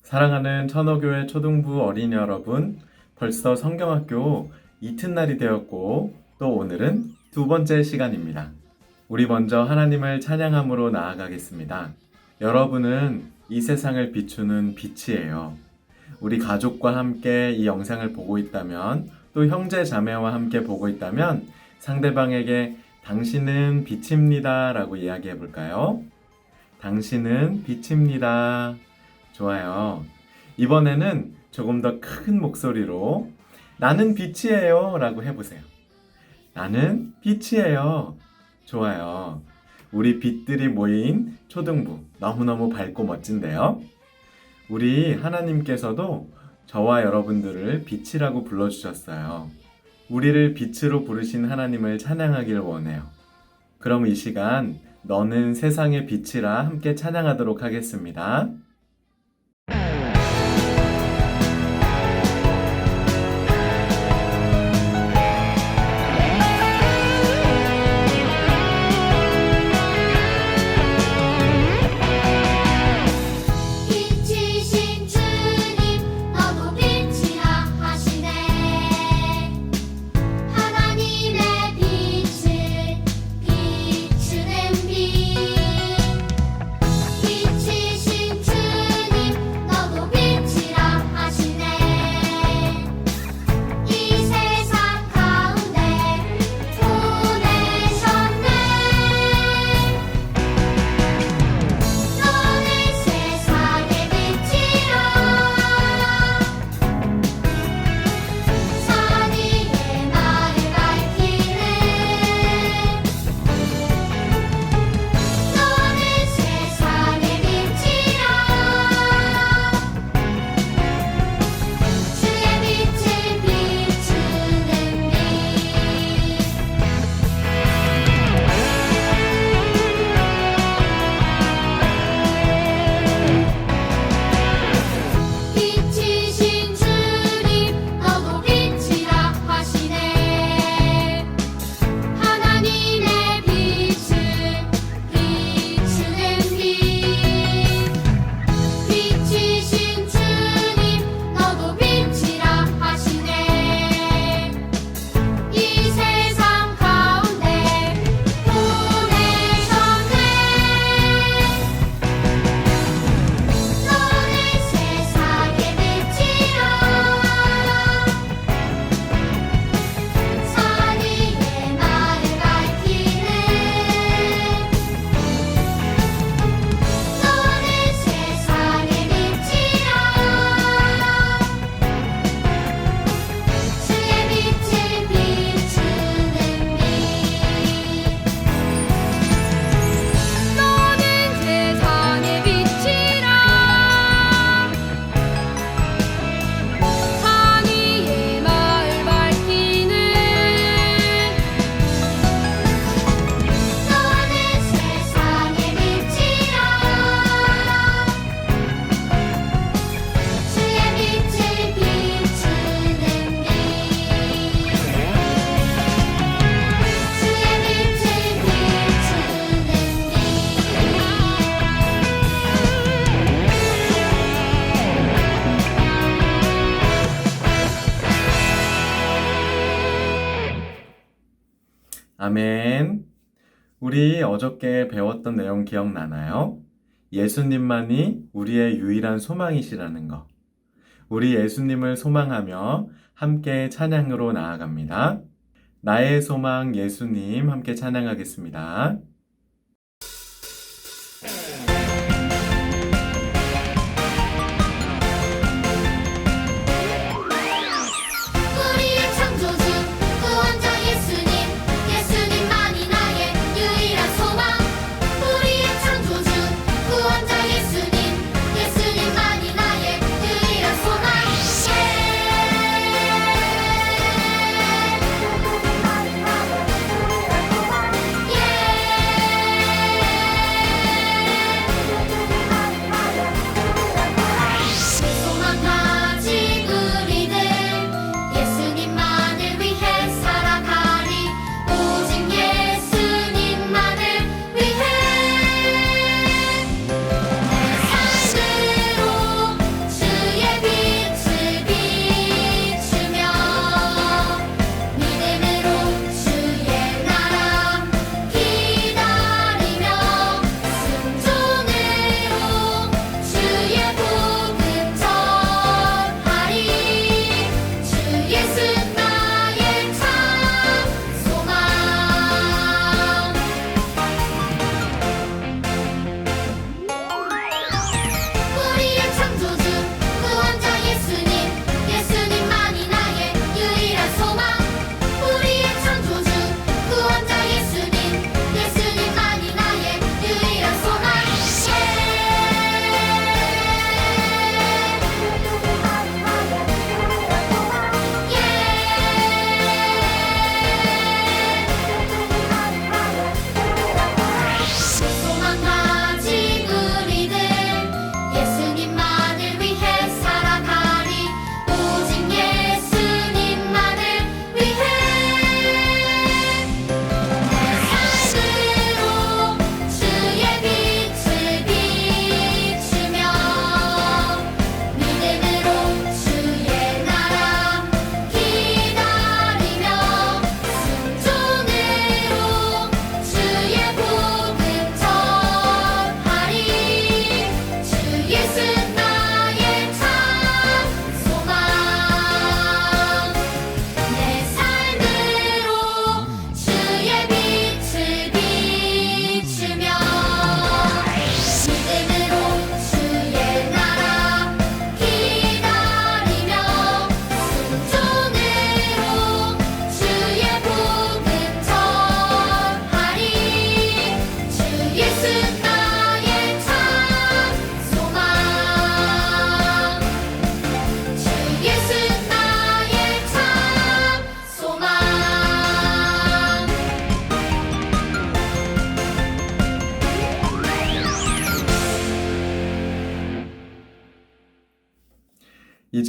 사랑하는 천호교회 초등부 어린이 여러분, 벌써 성경학교 이튿날이 되었고 또 오늘은 두 번째 시간입니다. 우리 먼저 하나님을 찬양함으로 나아가겠습니다. 여러분은 이 세상을 비추는 빛이에요. 우리 가족과 함께 이 영상을 보고 있다면, 또 형제 자매와 함께 보고 있다면 상대방에게 당신은 빛입니다 라고 이야기해 볼까요? 당신은 빛입니다. 좋아요. 이번에는 조금 더 큰 목소리로 나는 빛이에요 라고 해보세요. 나는 빛이에요. 좋아요. 우리 빛들이 모인 초등부, 너무너무 밝고 멋진데요. 우리 하나님께서도 저와 여러분들을 빛이라고 불러주셨어요. 우리를 빛으로 부르신 하나님을 찬양하길 원해요. 그럼 이 시간 너는 세상의 빛이라 함께 찬양하도록 하겠습니다. 빛이신 주님 너도 빛이라 하시네. 하나님의 빛을 비추는 빛. 빛이신 주님 너도 빛이라 하시네. 이 세상 가운데 보내셨네. 너는 세상의 빛이라. 산 위에 나를 밝히는. 너는 세상의 빛이라. 주의 빛을 비추는 빛이신 주님 너도 빛이라 하시네. 하나님의 빛을 비추는 빛. 빛이신 주님 너도 빛이라 하시네. 이 세상 가운데 보내셨네. 너는 세상의 빛이라. 산 위에 나를 밝히는. 너는 세상의 빛이라. 주의 빛을 비추는 빛. 너는 세상의 빛이라. 산 위에 마을 밝히는. 너는 세상의 빛이라. 주의 빛을 비추는 빛. 주의 빛을 아멘. 우리 어저께 배웠던 내용 기억나나요? 예수님만이 우리의 유일한 소망이시라는 거. 우리 예수님을 소망하며 함께 찬양으로 나아갑니다. 나의 소망 예수님 함께 찬양하겠습니다. 우리의 창조주 구원자 예수님. 예수님만이 나의 유일한 소망. 우리의 창조주 구원자 예수님. 예수님만이 나의 유일한 소망. 예.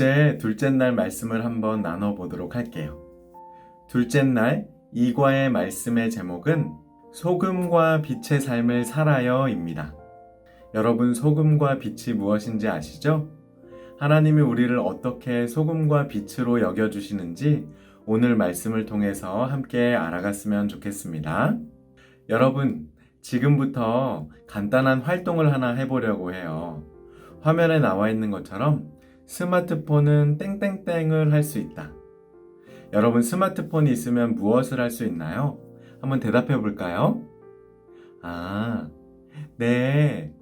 이제 둘째 날 말씀을 한번 나눠보도록 할게요. 둘째 날 이과의 말씀의 제목은 소금과 빛의 삶을 살아요입니다. 여러분, 소금과 빛이 무엇인지 아시죠? 하나님이 우리를 어떻게 소금과 빛으로 여겨주시는지 오늘 말씀을 통해서 함께 알아갔으면 좋겠습니다. 여러분, 지금부터 간단한 활동을 하나 해보려고 해요. 화면에 나와 있는 것처럼 스마트폰은 땡땡땡을 할 수 있다. 여러분, 스마트폰이 있으면 무엇을 할 수 있나요? 한번 대답해 볼까요? 네.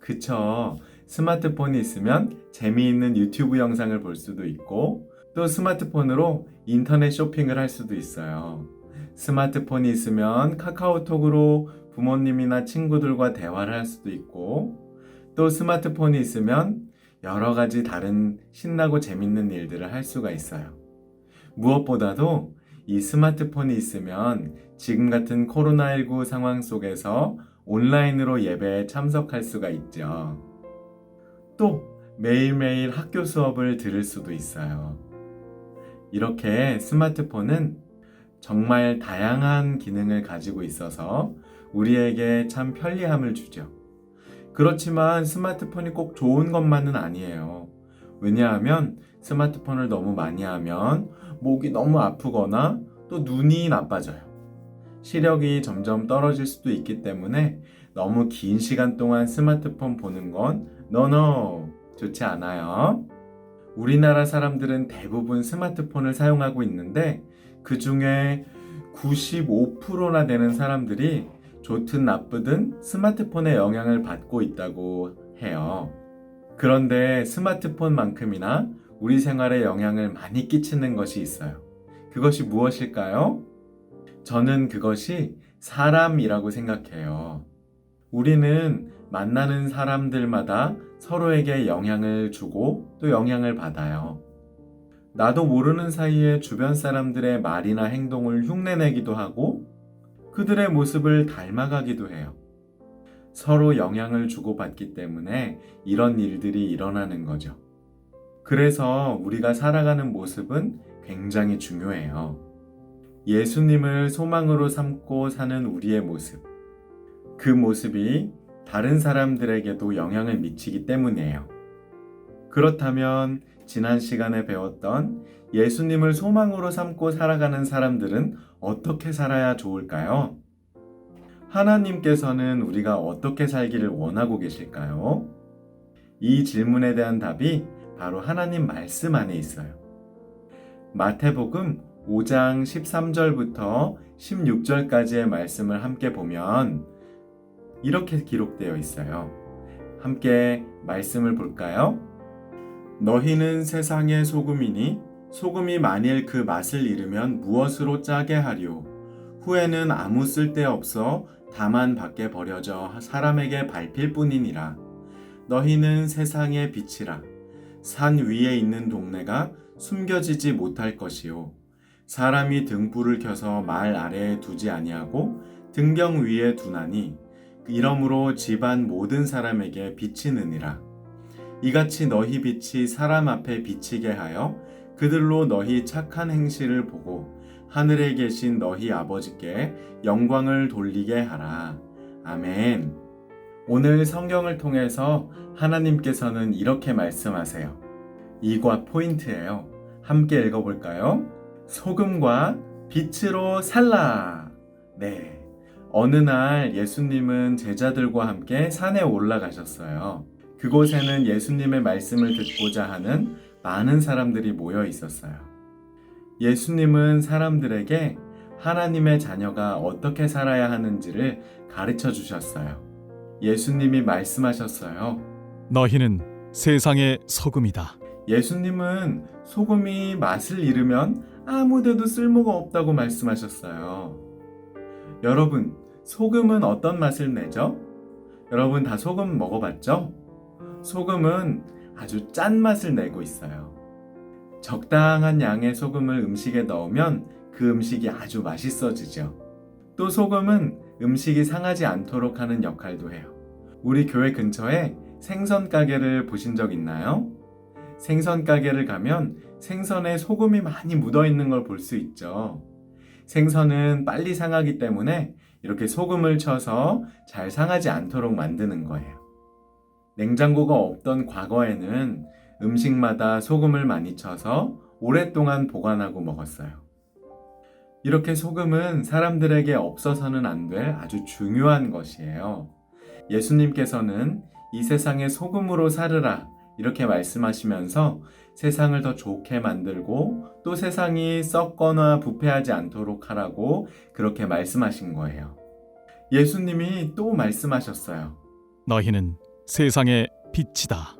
그쵸. 스마트폰이 있으면 재미있는 유튜브 영상을 볼 수도 있고, 또 스마트폰으로 인터넷 쇼핑을 할 수도 있어요. 스마트폰이 있으면 카카오톡으로 부모님이나 친구들과 대화를 할 수도 있고, 또 스마트폰이 있으면 여러 가지 다른 신나고 재밌는 일들을 할 수가 있어요. 무엇보다도 이 스마트폰이 있으면 지금 같은 코로나19 상황 속에서 온라인으로 예배에 참석할 수가 있죠. 또 매일매일 학교 수업을 들을 수도 있어요. 이렇게 스마트폰은 정말 다양한 기능을 가지고 있어서 우리에게 참 편리함을 주죠. 그렇지만 스마트폰이 꼭 좋은 것만은 아니에요. 왜냐하면 스마트폰을 너무 많이 하면 목이 너무 아프거나 또 눈이 나빠져요. 시력이 점점 떨어질 수도 있기 때문에 너무 긴 시간 동안 스마트폰 보는 건 좋지 않아요. 우리나라 사람들은 대부분 스마트폰을 사용하고 있는데 그 중에 95%나 되는 사람들이 좋든 나쁘든 스마트폰의 영향을 받고 있다고 해요. 그런데 스마트폰만큼이나 우리 생활에 영향을 많이 끼치는 것이 있어요. 그것이 무엇일까요? 저는 그것이 사람이라고 생각해요. 우리는 만나는 사람들마다 서로에게 영향을 주고 또 영향을 받아요. 나도 모르는 사이에 주변 사람들의 말이나 행동을 흉내내기도 하고 그들의 모습을 닮아가기도 해요. 서로 영향을 주고받기 때문에 이런 일들이 일어나는 거죠. 그래서 우리가 살아가는 모습은 굉장히 중요해요. 예수님을 소망으로 삼고 사는 우리의 모습. 그 모습이 다른 사람들에게도 영향을 미치기 때문이에요. 그렇다면 지난 시간에 배웠던 예수님을 소망으로 삼고 살아가는 사람들은 어떻게 살아야 좋을까요? 하나님께서는 우리가 어떻게 살기를 원하고 계실까요? 이 질문에 대한 답이 바로 하나님 말씀 안에 있어요. 마태복음 5장 13절부터 16절까지의 말씀을 함께 보면 이렇게 기록되어 있어요. 함께 말씀을 볼까요? 너희는 세상의 소금이니 소금이 만일 그 맛을 잃으면 무엇으로 짜게 하리요? 후에는 아무 쓸데없어 다만 밖에 버려져 사람에게 밟힐 뿐이니라. 너희는 세상의 빛이라. 산 위에 있는 동네가 숨겨지지 못할 것이요. 사람이 등불을 켜서 말 아래에 두지 아니하고 등경 위에 두나니 이러므로 집안 모든 사람에게 비치느니라. 이같이 너희 빛이 사람 앞에 비치게 하여 그들로 너희 착한 행실을 보고 하늘에 계신 너희 아버지께 영광을 돌리게 하라. 아멘. 오늘 성경을 통해서 하나님께서는 이렇게 말씀하세요. 이과 포인트예요. 함께 읽어볼까요? 소금과 빛으로 살라. 네. 어느 날 예수님은 제자들과 함께 산에 올라가셨어요. 그곳에는 예수님의 말씀을 듣고자 하는 많은 사람들이 모여 있었어요. 예수님은 사람들에게 하나님의 자녀가 어떻게 살아야 하는지를 가르쳐 주셨어요. 예수님이 말씀하셨어요. 너희는 세상의 소금이다. 예수님은 소금이 맛을 잃으면 아무데도 쓸모가 없다고 말씀하셨어요. 여러분, 소금은 어떤 맛을 내죠? 여러분 다 소금 먹어봤죠? 소금은 아주 짠 맛을 내고 있어요. 적당한 양의 소금을 음식에 넣으면 그 음식이 아주 맛있어지죠. 또 소금은 음식이 상하지 않도록 하는 역할도 해요. 우리 교회 근처에 생선 가게를 보신 적 있나요? 생선 가게를 가면 생선에 소금이 많이 묻어 있는 걸 볼 수 있죠. 생선은 빨리 상하기 때문에 이렇게 소금을 쳐서 잘 상하지 않도록 만드는 거예요. 냉장고가 없던 과거에는 음식마다 소금을 많이 쳐서 오랫동안 보관하고 먹었어요. 이렇게 소금은 사람들에게 없어서는 안 될 아주 중요한 것이에요. 예수님께서는 이 세상에 소금으로 살으라 이렇게 말씀하시면서 세상을 더 좋게 만들고 또 세상이 썩거나 부패하지 않도록 하라고 그렇게 말씀하신 거예요. 예수님이 또 말씀하셨어요. 너희는 세상의 빛이다.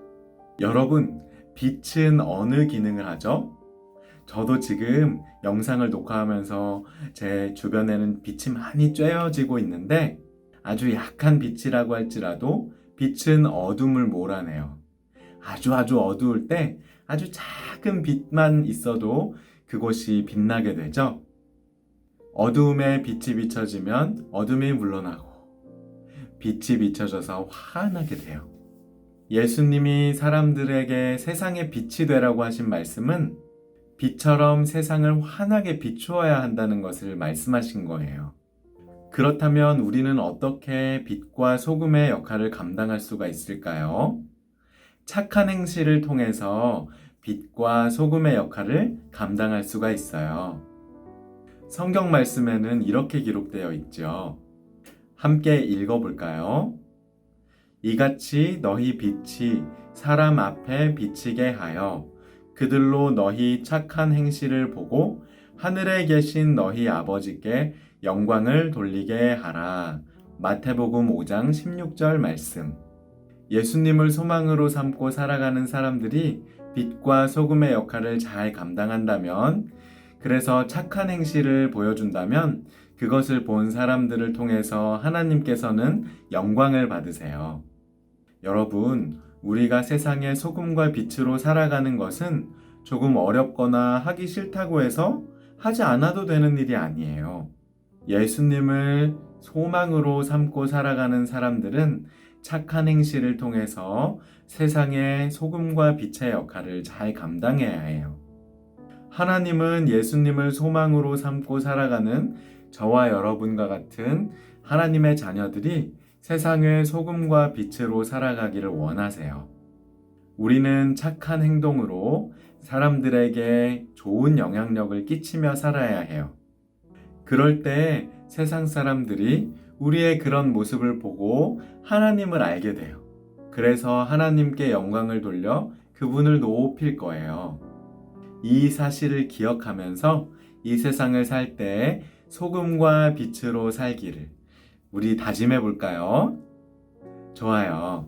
여러분, 빛은 어느 기능을 하죠? 저도 지금 영상을 녹화하면서 제 주변에는 빛이 많이 쬐어지고 있는데 아주 약한 빛이라고 할지라도 빛은 어둠을 몰아내요. 아주 어두울 때 아주 작은 빛만 있어도 그곳이 빛나게 되죠. 어두움에 빛이 비춰지면 어둠이 물러나고 빛이 비춰져서 환하게 돼요. 예수님이 사람들에게 세상의 빛이 되라고 하신 말씀은 빛처럼 세상을 환하게 비추어야 한다는 것을 말씀하신 거예요. 그렇다면 우리는 어떻게 빛과 소금의 역할을 감당할 수가 있을까요? 착한 행실을 통해서 빛과 소금의 역할을 감당할 수가 있어요. 성경 말씀에는 이렇게 기록되어 있죠. 함께 읽어볼까요? 이같이 너희 빛이 사람 앞에 비치게 하여 그들로 너희 착한 행실을 보고 하늘에 계신 너희 아버지께 영광을 돌리게 하라. 마태복음 5장 16절 말씀. 예수님을 소망으로 삼고 살아가는 사람들이 빛과 소금의 역할을 잘 감당한다면, 그래서 착한 행실을 보여준다면 그것을 본 사람들을 통해서 하나님께서는 영광을 받으세요. 여러분, 우리가 세상의 소금과 빛으로 살아가는 것은 조금 어렵거나 하기 싫다고 해서 하지 않아도 되는 일이 아니에요. 예수님을 소망으로 삼고 살아가는 사람들은 착한 행실을 통해서 세상의 소금과 빛의 역할을 잘 감당해야 해요. 하나님은 예수님을 소망으로 삼고 살아가는 저와 여러분과 같은 하나님의 자녀들이 세상의 소금과 빛으로 살아가기를 원하세요. 우리는 착한 행동으로 사람들에게 좋은 영향력을 끼치며 살아야 해요. 그럴 때 세상 사람들이 우리의 그런 모습을 보고 하나님을 알게 돼요. 그래서 하나님께 영광을 돌려 그분을 높일 거예요. 이 사실을 기억하면서 이 세상을 살 때 소금과 빛으로 살기를 우리 다짐해 볼까요? 좋아요.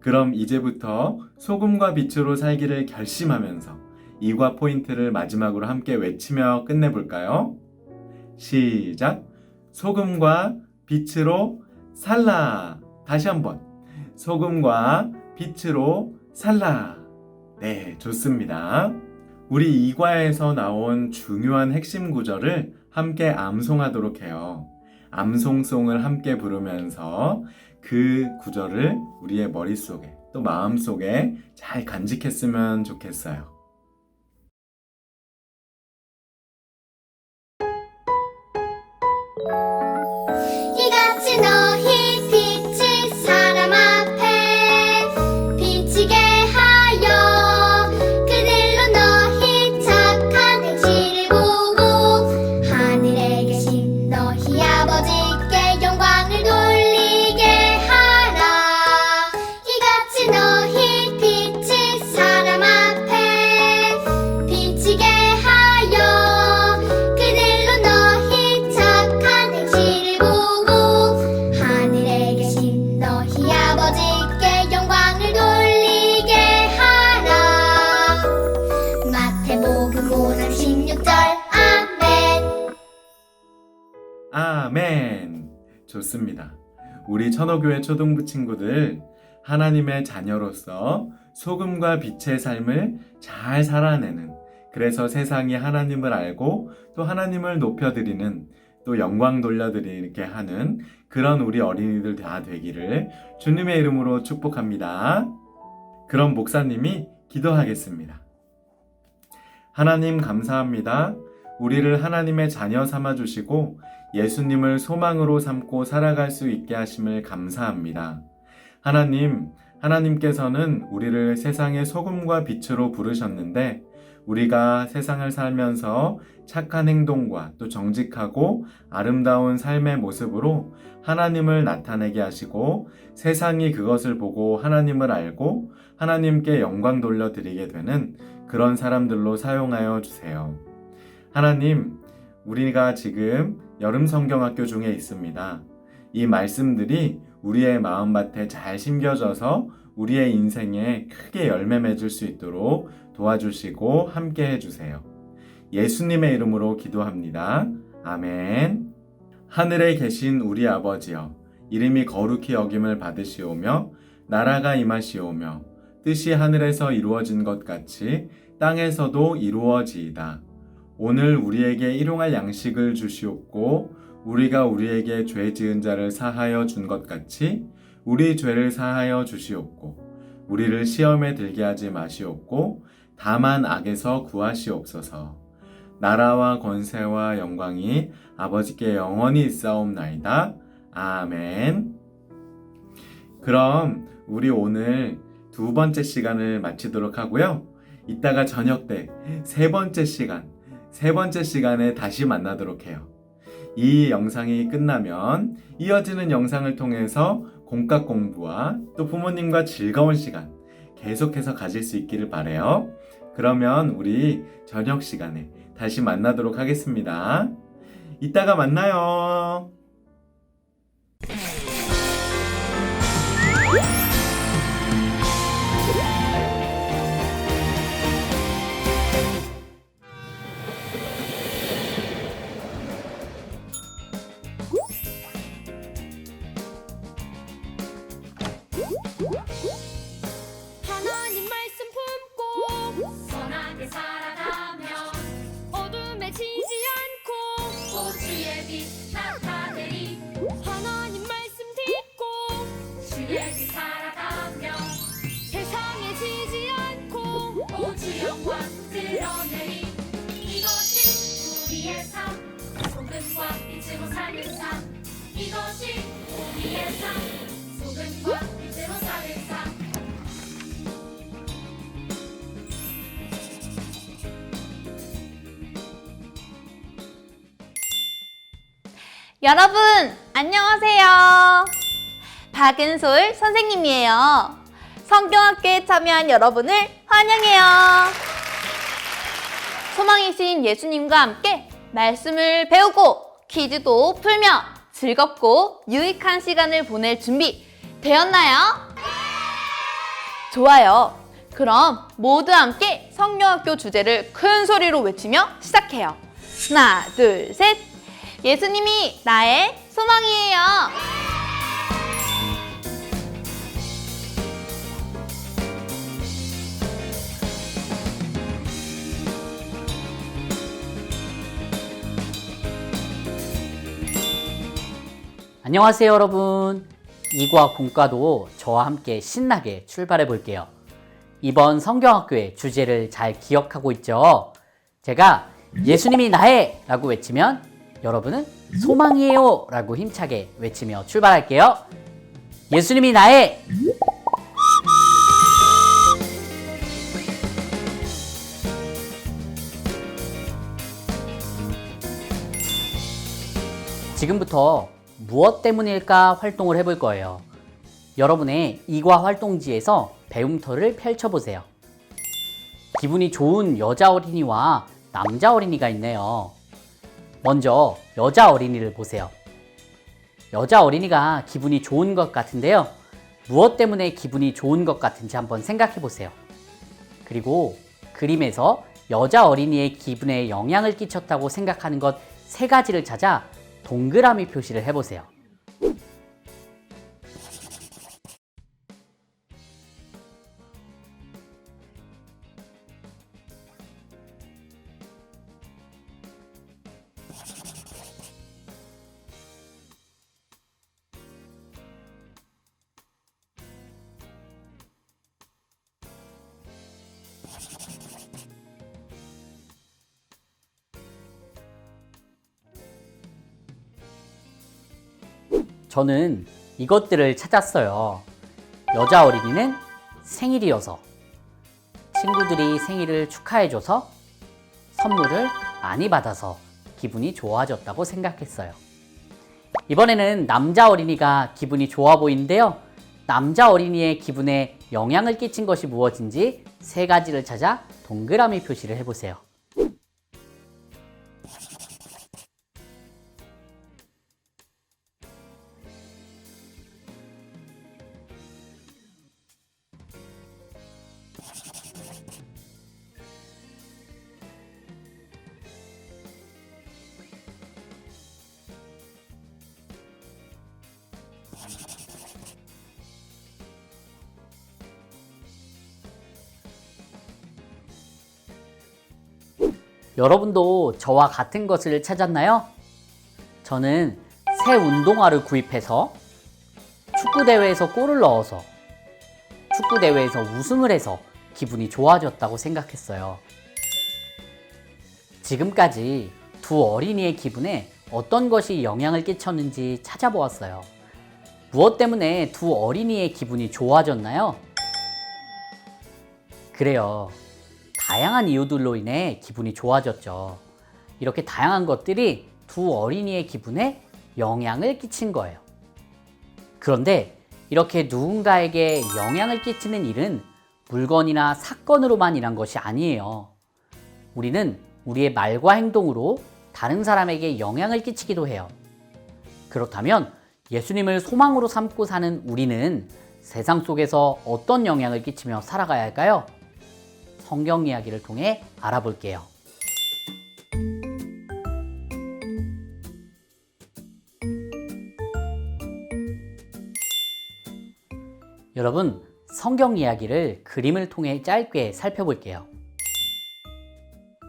그럼 이제부터 소금과 빛으로 살기를 결심하면서 이과 포인트를 마지막으로 함께 외치며 끝내볼까요? 시작! 소금과 빛으로 살라! 다시 한번 소금과 빛으로 살라! 네, 좋습니다. 우리 이과에서 나온 중요한 핵심 구절을 함께 암송하도록 해요. 암송송을 함께 부르면서 그 구절을 우리의 머릿속에 또 마음속에 잘 간직했으면 좋겠어요. 이같이 너희 빛이 사람 앞에 비치게 하여 그들로 너희 착한 행실을 보고 하늘에 계신 너희 아버지께 영광을 돌리게 하라. 이같이 너희 빛이 사람 앞에 비치게 하여 그들로 너희 착한 행실을 보고 하늘에 계신 너희 아버지께 영광을 돌리게 하라. 마태복음 5장 16절. 아멘. 아멘! 좋습니다. 우리 천호교회 초등부 친구들, 하나님의 자녀로서 소금과 빛의 삶을 잘 살아내는, 그래서 세상이 하나님을 알고 또 하나님을 높여드리는, 또 영광 돌려드리게 하는 그런 우리 어린이들 다 되기를 주님의 이름으로 축복합니다. 그럼 목사님이 기도하겠습니다. 하나님 감사합니다. 우리를 하나님의 자녀 삼아 주시고 예수님을 소망으로 삼고 살아갈 수 있게 하심을 감사합니다. 하나님께서는 우리를 세상의 소금과 빛으로 부르셨는데 우리가 세상을 살면서 착한 행동과 또 정직하고 아름다운 삶의 모습으로 하나님을 나타내게 하시고 세상이 그것을 보고 하나님을 알고 하나님께 영광 돌려드리게 되는 그런 사람들로 사용하여 주세요. 하나님, 우리가 지금 여름 성경학교 중에 있습니다. 이 말씀들이 우리의 마음밭에 잘 심겨져서 우리의 인생에 크게 열매 맺을 수 있도록 도와주시고 함께 해주세요. 예수님의 이름으로 기도합니다. 아멘. 하늘에 계신 우리 아버지여, 이름이 거룩히 여김을 받으시오며 나라가 임하시오며 뜻이 하늘에서 이루어진 것 같이 땅에서도 이루어지이다. 오늘 우리에게 일용할 양식을 주시옵고 우리가 우리에게 죄 지은 자를 사하여 준 것 같이 우리 죄를 사하여 주시옵고 우리를 시험에 들게 하지 마시옵고 다만 악에서 구하시옵소서. 나라와 권세와 영광이 아버지께 영원히 있사옵나이다. 아멘. 그럼 우리 오늘 두 번째 시간을 마치도록 하고요. 이따가 저녁 때 세 번째 시간에 다시 만나도록 해요. 이 영상이 끝나면 이어지는 영상을 통해서 공과 공부와 또 부모님과 즐거운 시간 계속해서 가질 수 있기를 바라요. 그러면 우리 저녁 시간에 다시 만나도록 하겠습니다. 이따가 만나요. 하나님 말씀 품고 선하게 살아가면 어둠에 지지 않고 오주의 빛 나타내리. 하나님 말씀 듣고 주의 빛 살아가면 세상에 지지 않고 오주 영광 드러내리. 이것이 우리의 삶, 소금과 빛으로 사는 삶. 이것이 우리의 삶, 소금과 빛으로 사는 삶. 여러분, 안녕하세요. 박은솔 선생님이에요. 성경학교에 참여한 여러분을 환영해요. 소망이신 예수님과 함께 말씀을 배우고 퀴즈도 풀며 즐겁고 유익한 시간을 보낼 준비 되었나요? 좋아요. 그럼 모두 함께 성경학교 주제를 큰 소리로 외치며 시작해요. 하나, 둘, 셋. 예수님이 나의 소망이에요. 안녕하세요 여러분. 이과 공과도 저와 함께 신나게 출발해 볼게요. 이번 성경학교의 주제를 잘 기억하고 있죠? 제가 예수님이 나의 라고 외치면 여러분은 소망이에요 라고 힘차게 외치며 출발할게요. 예수님이 나의. 지금부터 무엇 때문일까 활동을 해볼 거예요. 여러분의 이과 활동지에서 배움터를 펼쳐보세요. 기분이 좋은 여자 어린이와 남자 어린이가 있네요. 먼저 여자 어린이를 보세요. 여자 어린이가 기분이 좋은 것 같은데요. 무엇 때문에 기분이 좋은 것 같은지 한번 생각해 보세요. 그리고 그림에서 여자 어린이의 기분에 영향을 끼쳤다고 생각하는 것 3가지를 찾아 동그라미 표시를 해보세요. 저는 이것들을 찾았어요. 여자 어린이는 생일이어서, 친구들이 생일을 축하해줘서, 선물을 많이 받아서 기분이 좋아졌다고 생각했어요. 이번에는 남자 어린이가 기분이 좋아 보이는데요. 남자 어린이의 기분에 영향을 끼친 것이 무엇인지 세 가지를 찾아 동그라미 표시를 해보세요. 여러분도 저와 같은 것을 찾았나요? 저는 새 운동화를 구입해서 축구대회에서 골을 넣어서 축구대회에서 우승을 해서 기분이 좋아졌다고 생각했어요. 지금까지 두 어린이의 기분에 어떤 것이 영향을 끼쳤는지 찾아보았어요. 무엇 때문에 두 어린이의 기분이 좋아졌나요? 그래요. 다양한 이유들로 인해 기분이 좋아졌죠. 이렇게 다양한 것들이 두 어린이의 기분에 영향을 끼친 거예요. 그런데 이렇게 누군가에게 영향을 끼치는 일은 물건이나 사건으로만 일한 것이 아니에요. 우리는 우리의 말과 행동으로 다른 사람에게 영향을 끼치기도 해요. 그렇다면 예수님을 소망으로 삼고 사는 우리는 세상 속에서 어떤 영향을 끼치며 살아가야 할까요? 성경 이야기를 통해 알아볼게요. 여러분, 성경 이야기를 그림을 통해 짧게 살펴볼게요.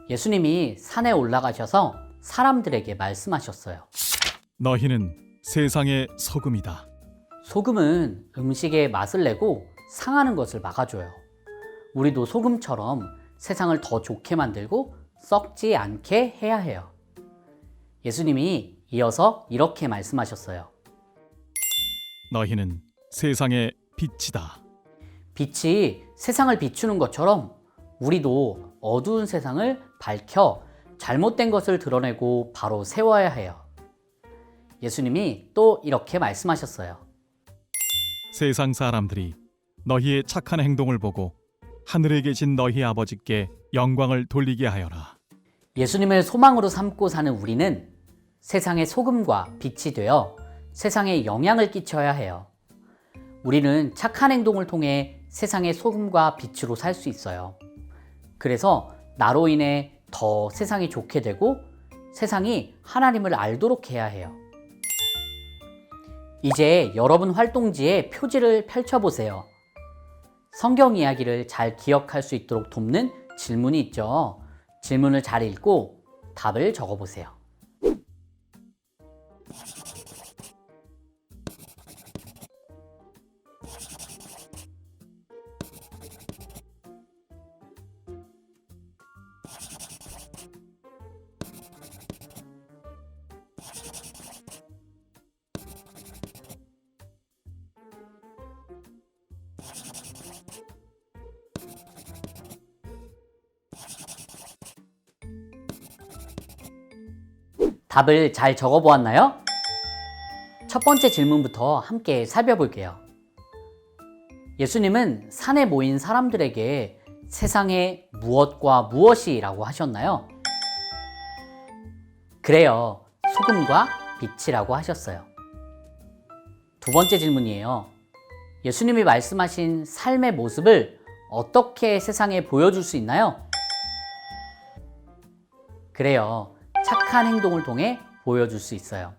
예수님이 산에 올라가셔서 사람들에게 말씀하셨어요. 너희는 세상의 소금이다. 소금은 음식에 맛을 내고 상하는 것을 막아줘요. 우리도 소금처럼 세상을 더 좋게 만들고 썩지 않게 해야 해요. 예수님이 이어서 이렇게 말씀하셨어요. 너희는 세상의 빛이다. 빛이 세상을 비추는 것처럼 우리도 어두운 세상을 밝혀 잘못된 것을 드러내고 바로 세워야 해요. 예수님이 또 이렇게 말씀하셨어요. 세상 사람들이 너희의 착한 행동을 보고 하늘에 계신 너희 아버지께 영광을 돌리게 하여라. 예수님을 소망으로 삼고 사는 우리는 세상의 소금과 빛이 되어 세상에 영향을 끼쳐야 해요. 우리는 착한 행동을 통해 세상의 소금과 빛으로 살 수 있어요. 그래서 나로 인해 더 세상이 좋게 되고 세상이 하나님을 알도록 해야 해요. 이제 여러분 활동지에 표지를 펼쳐보세요. 성경 이야기를 잘 기억할 수 있도록 돕는 질문이 있죠. 질문을 잘 읽고 답을 적어보세요. 답을 잘 적어보았나요? 첫 번째 질문부터 함께 살펴볼게요. 예수님은 산에 모인 사람들에게 세상에 무엇과 무엇이라고 하셨나요? 그래요. 소금과 빛이라고 하셨어요. 두 번째 질문이에요. 예수님이 말씀하신 삶의 모습을 어떻게 세상에 보여줄 수 있나요? 그래요. 착한 행동을 통해 보여줄 수 있어요.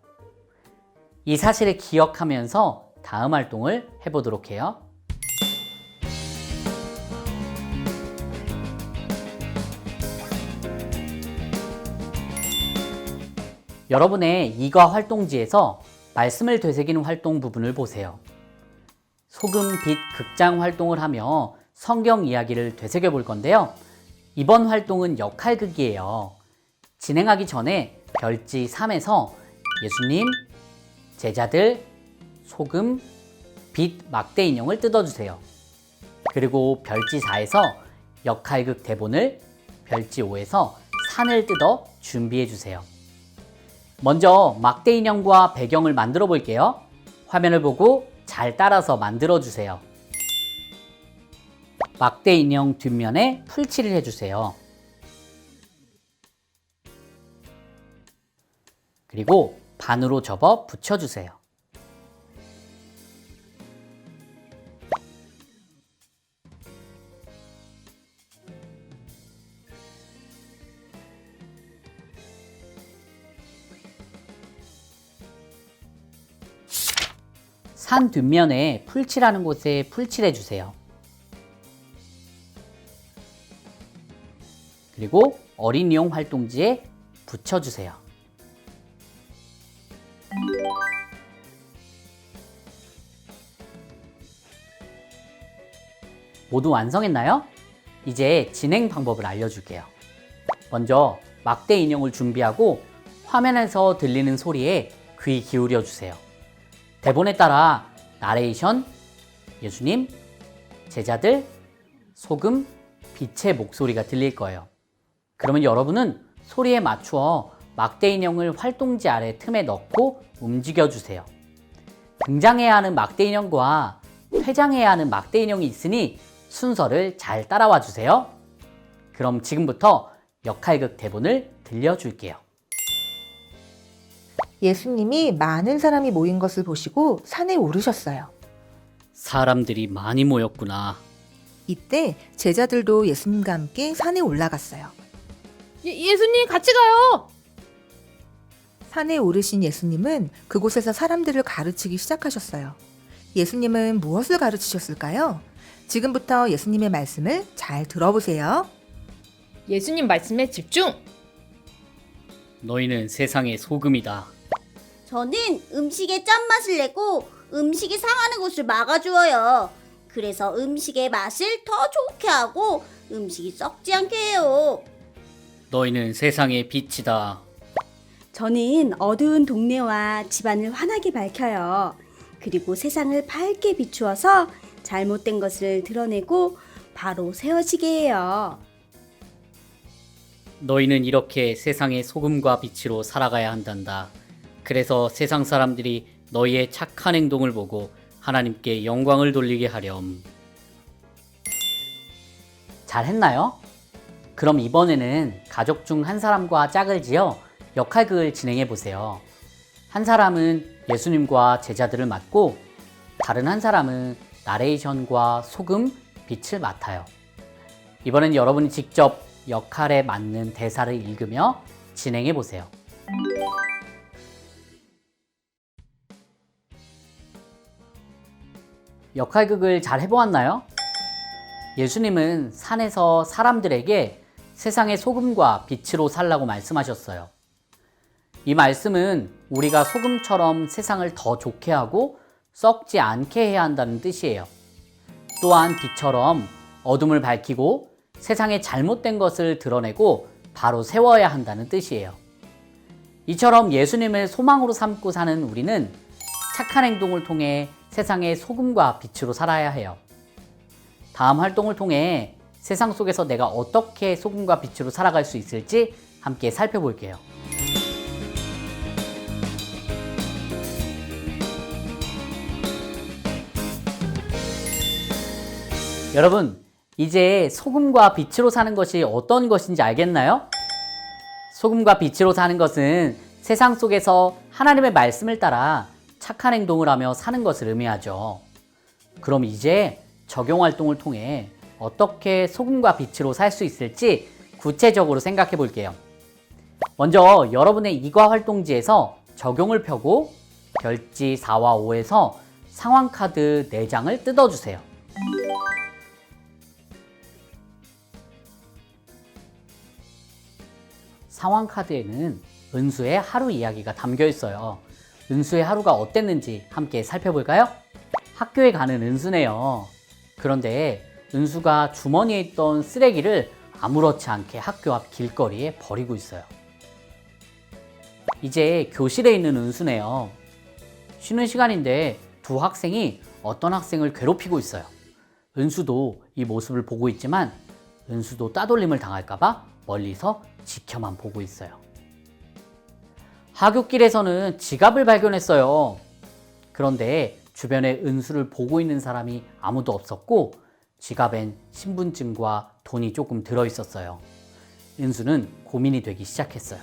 이 사실을 기억하면서 다음 활동을 해보도록 해요. 여러분의 이과 활동지에서 말씀을 되새기는 활동 부분을 보세요. 소금, 빛, 극장 활동을 하며 성경 이야기를 되새겨 볼 건데요. 이번 활동은 역할극이에요. 진행하기 전에 별지 3에서 예수님, 제자들, 소금, 빛, 막대 인형을 뜯어주세요. 그리고 별지 4에서 역할극 대본을, 별지 5에서 산을 뜯어 준비해주세요. 먼저 막대 인형과 배경을 만들어 볼게요. 화면을 보고 잘 따라서 만들어주세요. 막대 인형 뒷면에 풀칠을 해주세요. 그리고 반으로 접어 붙여주세요. 산 뒷면에 풀칠하는 곳에 풀칠해주세요. 그리고 어린이용 활동지에 붙여주세요. 모두 완성했나요? 이제 진행 방법을 알려줄게요. 먼저 막대 인형을 준비하고 화면에서 들리는 소리에 귀 기울여 주세요. 대본에 따라 나레이션, 예수님, 제자들, 소금, 빛의 목소리가 들릴 거예요. 그러면 여러분은 소리에 맞추어 막대 인형을 활동지 아래 틈에 넣고 움직여 주세요. 등장해야 하는 막대 인형과 퇴장해야 하는 막대 인형이 있으니 순서를 잘 따라와 주세요. 그럼 지금부터 역할극 대본을 들려줄게요. 예수님이 많은 사람이 모인 것을 보시고 산에 오르셨어요. 사람들이 많이 모였구나. 이때 제자들도 예수님과 함께 산에 올라갔어요. 예수님 같이 가요. 산에 오르신 예수님은 그곳에서 사람들을 가르치기 시작하셨어요. 예수님은 무엇을 가르치셨을까요? 지금부터 예수님의 말씀을 잘 들어보세요. 예수님 말씀에 집중. 너희는 세상의 소금이다. 저는 음식에 짠맛을 내고 음식이 상하는 것을 막아주어요. 그래서 음식의 맛을 더 좋게 하고 음식이 썩지 않게 해요. 너희는 세상의 빛이다. 저는 어두운 동네와 집안을 환하게 밝혀요. 그리고 세상을 밝게 비추어서 잘못된 것을 드러내고 바로 세워지게 해요. 너희는 이렇게 세상의 소금과 빛으로 살아가야 한단다. 그래서 세상 사람들이 너희의 착한 행동을 보고 하나님께 영광을 돌리게 하렴. 잘했나요? 그럼 이번에는 가족 중 한 사람과 짝을 지어 역할극을 진행해 보세요. 한 사람은 예수님과 제자들을 맡고 다른 한 사람은 나레이션과 소금, 빛을 맡아요. 이번엔 여러분이 직접 역할에 맞는 대사를 읽으며 진행해 보세요. 역할극을 잘 해보았나요? 예수님은 산에서 사람들에게 세상의 소금과 빛으로 살라고 말씀하셨어요. 이 말씀은 우리가 소금처럼 세상을 더 좋게 하고 썩지 않게 해야 한다는 뜻이에요. 또한 빛처럼 어둠을 밝히고 세상에 잘못된 것을 드러내고 바로 세워야 한다는 뜻이에요. 이처럼 예수님을 소망으로 삼고 사는 우리는 착한 행동을 통해 세상의 소금과 빛으로 살아야 해요. 다음 활동을 통해 세상 속에서 내가 어떻게 소금과 빛으로 살아갈 수 있을지 함께 살펴볼게요. 여러분, 이제 소금과 빛으로 사는 것이 어떤 것인지 알겠나요? 소금과 빛으로 사는 것은 세상 속에서 하나님의 말씀을 따라 착한 행동을 하며 사는 것을 의미하죠. 그럼 이제 적용 활동을 통해 어떻게 소금과 빛으로 살 수 있을지 구체적으로 생각해 볼게요. 먼저 여러분의 이과 활동지에서 적용을 펴고 별지 4와 5에서 상황카드 4장을 뜯어주세요. 상황카드에는 은수의 하루 이야기가 담겨 있어요. 은수의 하루가 어땠는지 함께 살펴볼까요? 학교에 가는 은수네요. 그런데 은수가 주머니에 있던 쓰레기를 아무렇지 않게 학교 앞 길거리에 버리고 있어요. 이제 교실에 있는 은수네요. 쉬는 시간인데 두 학생이 어떤 학생을 괴롭히고 있어요. 은수도 이 모습을 보고 있지만 은수도 따돌림을 당할까봐 멀리서 지켜만 보고 있어요. 하굣길에서는 지갑을 발견했어요. 그런데 주변에 은수를 보고 있는 사람이 아무도 없었고 지갑엔 신분증과 돈이 조금 들어 있었어요. 은수는 고민이 되기 시작했어요.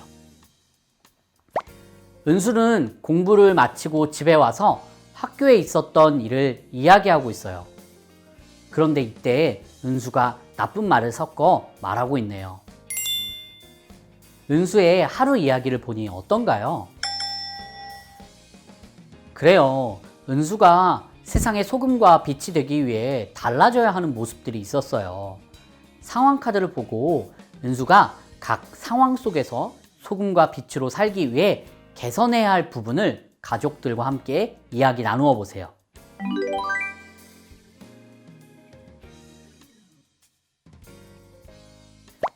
은수는 공부를 마치고 집에 와서 학교에 있었던 일을 이야기하고 있어요. 그런데 이때 은수가 나쁜 말을 섞어 말하고 있네요. 은수의 하루 이야기를 보니 어떤가요? 그래요. 은수가 세상의 소금과 빛이 되기 위해 달라져야 하는 모습들이 있었어요. 상황 카드를 보고 은수가 각 상황 속에서 소금과 빛으로 살기 위해 개선해야 할 부분을 가족들과 함께 이야기 나누어 보세요.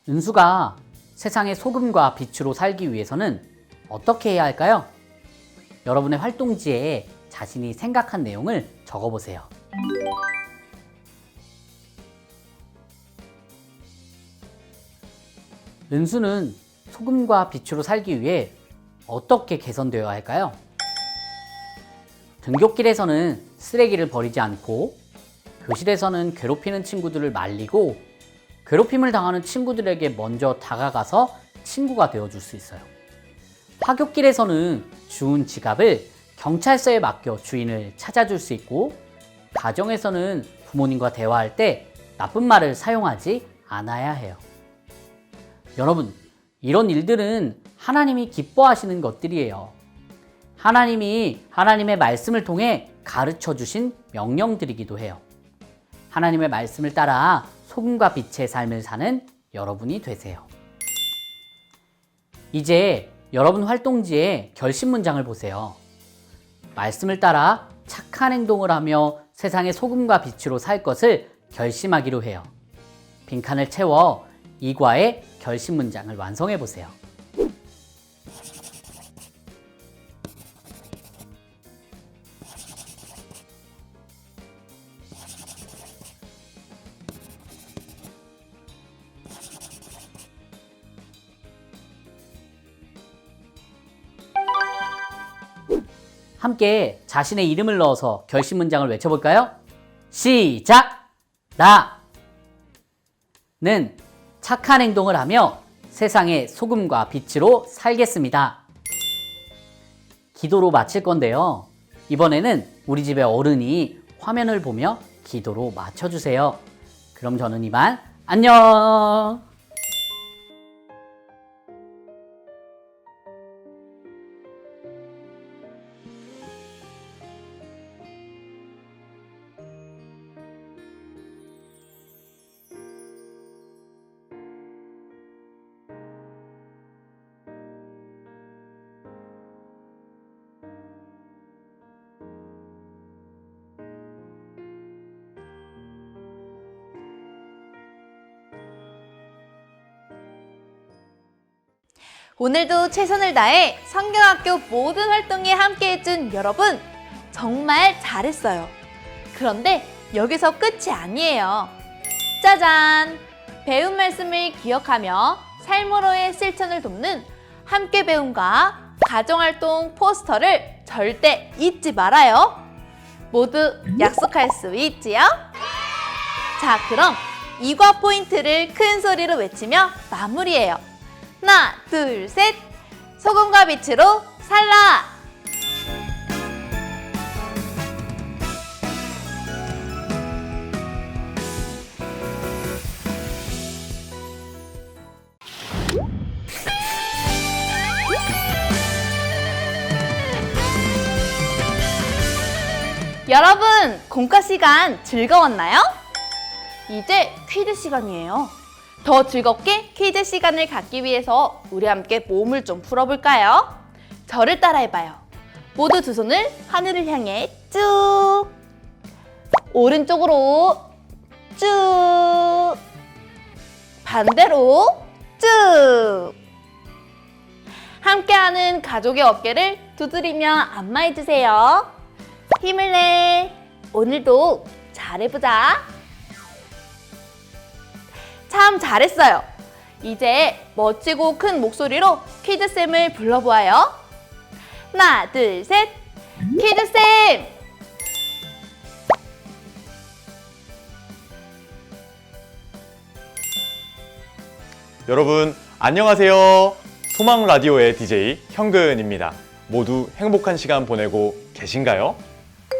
은수가 세상의 소금과 빛으로 살기 위해서는 어떻게 해야 할까요? 여러분의 활동지에 자신이 생각한 내용을 적어보세요. 은수는 소금과 빛으로 살기 위해 어떻게 개선되어야 할까요? 등굣길에서는 쓰레기를 버리지 않고 교실에서는 괴롭히는 친구들을 말리고 괴롭힘을 당하는 친구들에게 먼저 다가가서 친구가 되어줄 수 있어요. 하굣길에서는 주운 지갑을 경찰서에 맡겨 주인을 찾아줄 수 있고 가정에서는 부모님과 대화할 때 나쁜 말을 사용하지 않아야 해요. 여러분, 이런 일들은 하나님이 기뻐하시는 것들이에요. 하나님이 하나님의 말씀을 통해 가르쳐 주신 명령들이기도 해요. 하나님의 말씀을 따라 소금과 빛의 삶을 사는 여러분이 되세요. 이제 여러분 활동지에 결심 문장을 보세요. 말씀을 따라 착한 행동을 하며 세상의 소금과 빛으로 살 것을 결심하기로 해요. 빈칸을 채워 이과의 결심 문장을 완성해 보세요. 함께 자신의 이름을 넣어서 결심 문장을 외쳐볼까요? 시작! 나는 착한 행동을 하며 세상의 소금과 빛으로 살겠습니다. 기도로 마칠 건데요. 이번에는 우리 집의 어른이 화면을 보며 기도로 마쳐주세요. 그럼 저는 이만 안녕! 오늘도 최선을 다해 성경학교 모든 활동에 함께해준 여러분 정말 잘했어요. 그런데 여기서 끝이 아니에요. 짜잔! 배운 말씀을 기억하며 삶으로의 실천을 돕는 함께 배움과 가정활동 포스터를 절대 잊지 말아요. 모두 약속할 수 있지요? 자, 그럼 이과 포인트를 큰 소리로 외치며 마무리해요. 하나, 둘, 셋! 소금과 빛으로 살라! 여러분, 공과 시간 즐거웠나요? 이제 퀴즈 시간이에요. 더 즐겁게 퀴즈 시간을 갖기 위해서 우리 함께 몸을 좀 풀어볼까요? 저를 따라해봐요. 모두 두 손을 하늘을 향해 쭉! 오른쪽으로 쭉! 반대로 쭉! 함께하는 가족의 어깨를 두드리며 안마해주세요. 힘을 내. 오늘도 잘해보자. 참 잘했어요. 이제 멋지고 큰 목소리로 퀴즈쌤을 불러보아요. 하나, 둘, 셋. 퀴즈쌤! 여러분 안녕하세요. 소망 라디오의 DJ 현근입니다. 모두 행복한 시간 보내고 계신가요?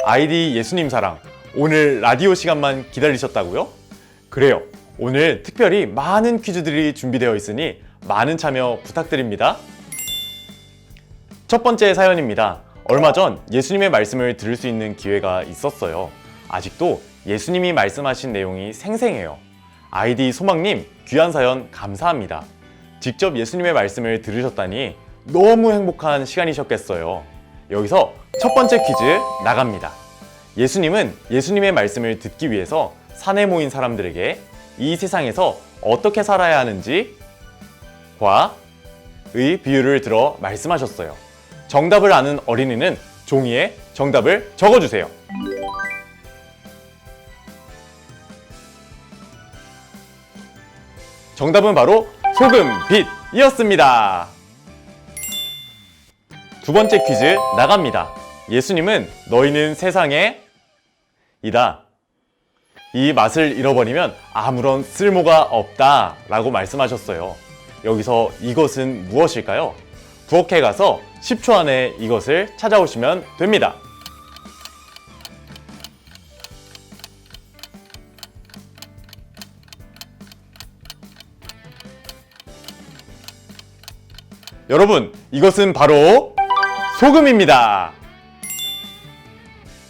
아이디 예수님 사랑, 오늘 라디오 시간만 기다리셨다고요? 그래요. 오늘 특별히 많은 퀴즈들이 준비되어 있으니 많은 참여 부탁드립니다. 첫 번째 사연입니다. 얼마 전 예수님의 말씀을 들을 수 있는 기회가 있었어요. 아직도 예수님이 말씀하신 내용이 생생해요. 아이디 소망님, 귀한 사연 감사합니다. 직접 예수님의 말씀을 들으셨다니 너무 행복한 시간이셨겠어요. 여기서 첫 번째 퀴즈 나갑니다. 예수님은 예수님의 말씀을 듣기 위해서 산에 모인 사람들에게 이 세상에서 어떻게 살아야 하는지 과의 비유를 들어 말씀하셨어요. 정답을 아는 어린이는 종이에 정답을 적어주세요. 정답은 바로 소금, 빛이었습니다. 두 번째 퀴즈 나갑니다. 예수님은 너희는 세상에 이다. 이 맛을 잃어버리면 아무런 쓸모가 없다 라고 말씀하셨어요. 여기서 이것은 무엇일까요? 부엌에 가서 10초 안에 이것을 찾아오시면 됩니다. 여러분, 이것은 바로 소금입니다.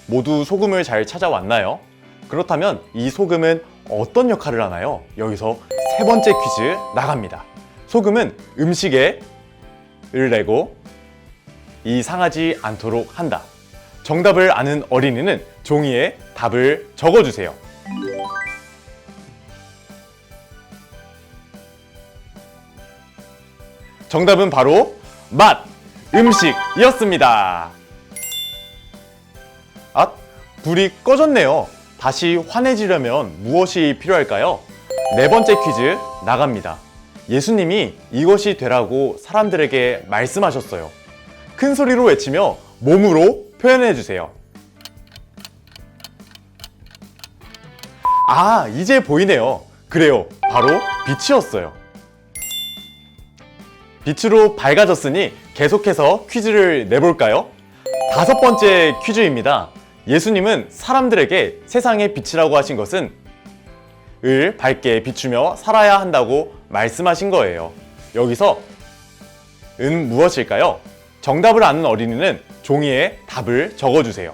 모두 소금을 잘 찾아왔나요? 그렇다면 이 소금은 어떤 역할을 하나요? 여기서 세 번째 퀴즈 나갑니다. 소금은 음식에 을 내고 이 상하지 않도록 한다. 정답을 아는 어린이는 종이에 답을 적어주세요. 정답은 바로 맛, 음식이었습니다. 아, 불이 꺼졌네요. 다시 환해지려면 무엇이 필요할까요? 네 번째 퀴즈 나갑니다. 예수님이 이것이 되라고 사람들에게 말씀하셨어요. 큰 소리로 외치며 몸으로 표현해 주세요. 아, 이제 보이네요. 그래요, 바로 빛이었어요. 빛으로 밝아졌으니 계속해서 퀴즈를 내볼까요? 다섯 번째 퀴즈입니다. 예수님은 사람들에게 세상의 빛이라고 하신 것은 을 밝게 비추며 살아야 한다고 말씀하신 거예요. 여기서 은 무엇일까요? 정답을 아는 어린이는 종이에 답을 적어주세요.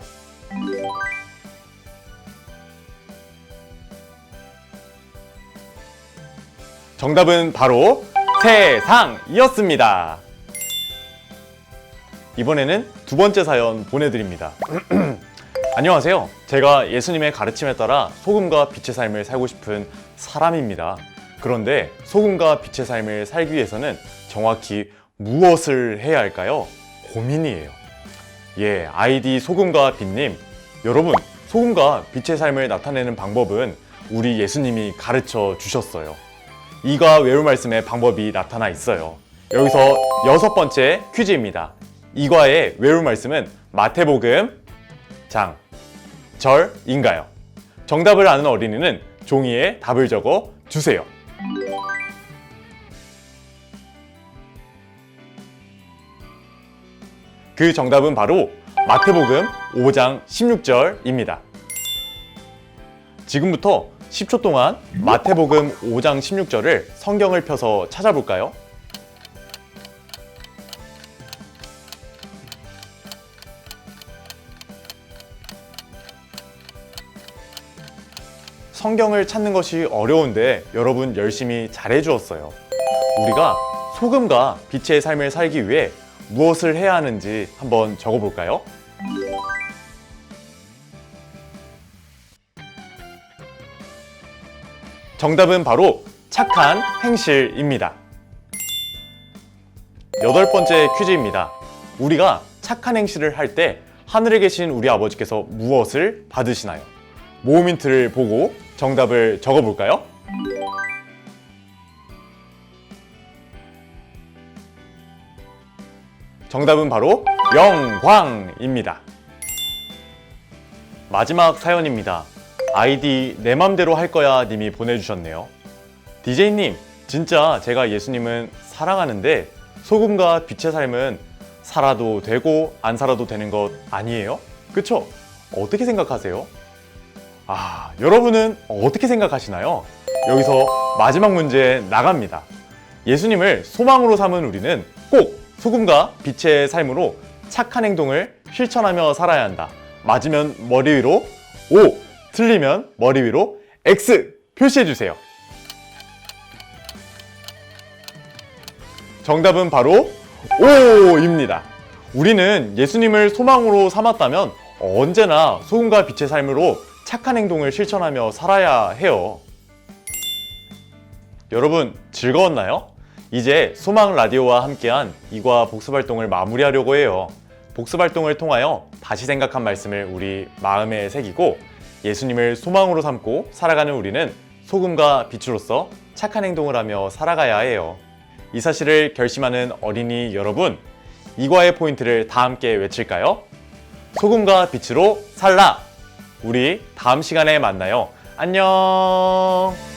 정답은 바로 세상이었습니다. 이번에는 두 번째 사연 보내드립니다. 안녕하세요. 제가 예수님의 가르침에 따라 소금과 빛의 삶을 살고 싶은 사람입니다. 그런데 소금과 빛의 삶을 살기 위해서는 정확히 무엇을 해야 할까요? 고민이에요. 예, 아이디 소금과 빛님. 여러분, 소금과 빛의 삶을 나타내는 방법은 우리 예수님이 가르쳐 주셨어요. 이과 외울 말씀의 방법이 나타나 있어요. 여기서 여섯 번째 퀴즈입니다. 이과의 외울 말씀은 마태복음 장, 절인가요? 정답을 아는 어린이는 종이에 답을 적어 주세요. 그 정답은 바로 마태복음 5장 16절입니다. 지금부터 10초 동안 마태복음 5장 16절을 성경을 펴서 찾아볼까요? 성경을 찾는 것이 어려운데 여러분 열심히 잘해주었어요. 우리가 소금과 빛의 삶을 살기 위해 무엇을 해야 하는지 한번 적어볼까요? 정답은 바로 착한 행실입니다. 여덟 번째 퀴즈입니다. 우리가 착한 행실을 할 때 하늘에 계신 우리 아버지께서 무엇을 받으시나요? 모음 힌트를 보고 정답을 적어볼까요? 정답은 바로 영광입니다. 마지막 사연입니다. 아이디 내 맘대로 할 거야 님이 보내주셨네요. DJ님, 진짜 제가 예수님은 사랑하는데 소금과 빛의 삶은 살아도 되고 안 살아도 되는 것 아니에요? 그쵸? 어떻게 생각하세요? 여러분은 어떻게 생각하시나요? 여기서 마지막 문제 나갑니다. 예수님을 소망으로 삼은 우리는 꼭 소금과 빛의 삶으로 착한 행동을 실천하며 살아야 한다. 맞으면 머리 위로 O, 틀리면 머리 위로 X 표시해주세요. 정답은 바로 O입니다. 우리는 예수님을 소망으로 삼았다면 언제나 소금과 빛의 삶으로 착한 행동을 실천하며 살아야 해요. 여러분, 즐거웠나요? 이제 소망 라디오와 함께한 이과 복습 활동을 마무리하려고 해요. 복습 활동을 통하여 다시 생각한 말씀을 우리 마음에 새기고 예수님을 소망으로 삼고 살아가는 우리는 소금과 빛으로서 착한 행동을 하며 살아가야 해요. 이 사실을 결심하는 어린이 여러분, 이과의 포인트를 다 함께 외칠까요? 소금과 빛으로 살라! 우리 다음 시간에 만나요. 안녕!